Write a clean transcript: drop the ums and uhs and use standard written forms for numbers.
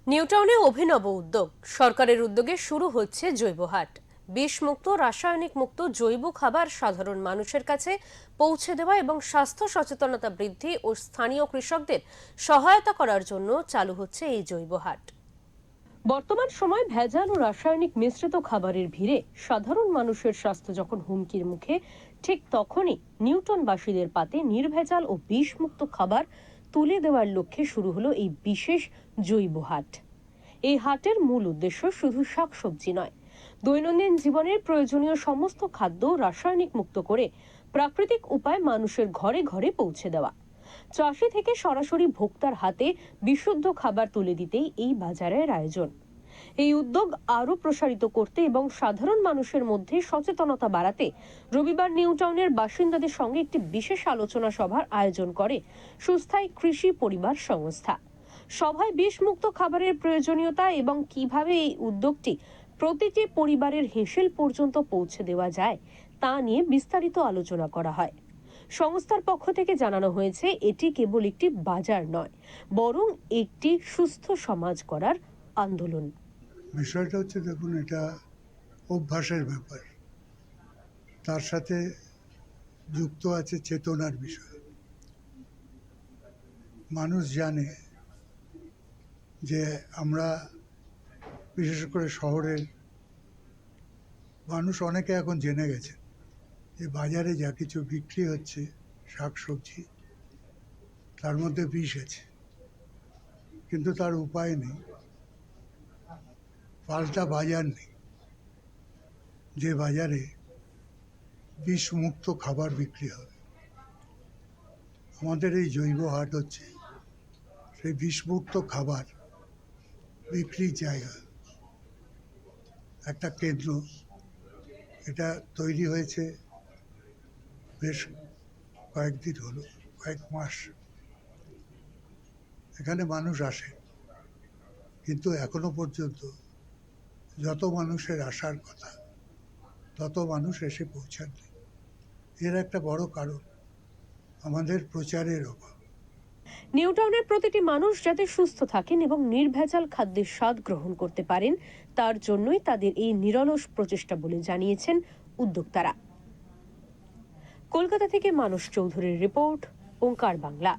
নিউটাউনে অভিনব উদ্যোগ। সরকারের উদ্যোগে শুরু হচ্ছে জৈবহাট। বিষমুক্ত, রাসায়নিক মুক্ত জৈব খাবার সাধারণ মানুষের কাছে পৌঁছে দেওয়া এবং স্বাস্থ্য সচেতনতা বৃদ্ধি ও স্থানীয় কৃষকদের সহায়তা করার জন্য চালু হচ্ছে এই জৈবহাট। বর্তমান সময় ভেজাল ও রাসায়নিক মিশ্রিত খাবারের ভিড়ে সাধারণ মানুষের স্বাস্থ্য যখন হুমকির মুখে, ঠিক তখনই নিউটনবাসীদের পাতে নির্ভেজাল ও বিষমুক্ত খাবার তুলে দেওয়ার লক্ষ্যে শুরু হলো এই বিশেষ জৈব হাট। এই হাটের মূল উদ্দেশ্য শুধু শাকসবজি নয়, দৈনন্দিন জীবনের প্রয়োজনীয় সমস্ত খাদ্য রাসায়নিক মুক্ত করে প্রাকৃতিক উপায়ে মানুষের ঘরে ঘরে পৌঁছে দেওয়া। চাষি থেকে সরাসরি ভোক্তার হাতে বিশুদ্ধ খাবার তুলে দিতেই এই বাজারের আয়োজন। এই উদ্যোগ আরো প্রসারিত করতে এবং সাধারণ মানুষের মধ্যে সচেতনতা বাড়াতে রবিবার নিউটাউনের বাসিন্দাদের সঙ্গে একটি বিশেষ আলোচনা সভার আয়োজন করে সুস্থায়ী কৃষি পরিবার সংস্থা। সভায় বিষমুক্ত খাবারের প্রয়োজনীয়তা এবং কিভাবে এই উদ্যোগটি প্রতিটি পরিবারের হেসেল পর্যন্ত পৌঁছে দেওয়া যায় তা নিয়ে বিস্তারিত আলোচনা করা হয়। সংস্থার পক্ষ থেকে জানানো হয়েছে, এটি কেবল একটি বাজার নয়, বরং একটি সুস্থ সমাজ করার আন্দোলন। বিষয়টা হচ্ছে, দেখুন, এটা অভ্যাসের ব্যাপার, তার সাথে যুক্ত আছে চেতনার বিষয়। মানুষ জানে যে আমরা, বিশেষ করে শহরের মানুষ অনেকে এখন জেনে গেছে যে বাজারে যা কিছু বিক্রি হচ্ছে শাকসবজি, তার মধ্যে বিষ আছে, কিন্তু তার উপায় নেই, পাল্টা বাজার নেই যে বাজারে বিষমুক্ত খাবার বিক্রি হবে। আমাদের এই জৈব হাট হচ্ছে সেই বিষমুক্ত খাবার বিক্রির জায়গা, একটা কেন্দ্র। এটা তৈরি হয়েছে বেশ কয়েকদিন হলো, কয়েক মাস। এখানে মানুষ আসে, কিন্তু এখনো পর্যন্ত যত মানুষের আসার কথা তত মানুষ এসে পৌঁছাননি। এর একটা বড় কারণ আমাদের প্রচারের অভাব। নিউটাউনের প্রতিটি মানুষ যাতে সুস্থ থাকেন এবং নির্ভেজাল খাদ্যের স্বাদ গ্রহণ করতে পারেন, তার জন্যই তাদের এই নিরলস প্রচেষ্টা বলে জানিয়েছেন উদ্যোক্তারা। কলকাতা থেকে মানস চৌধুরীর রিপোর্ট, ওঙ্কার বাংলা।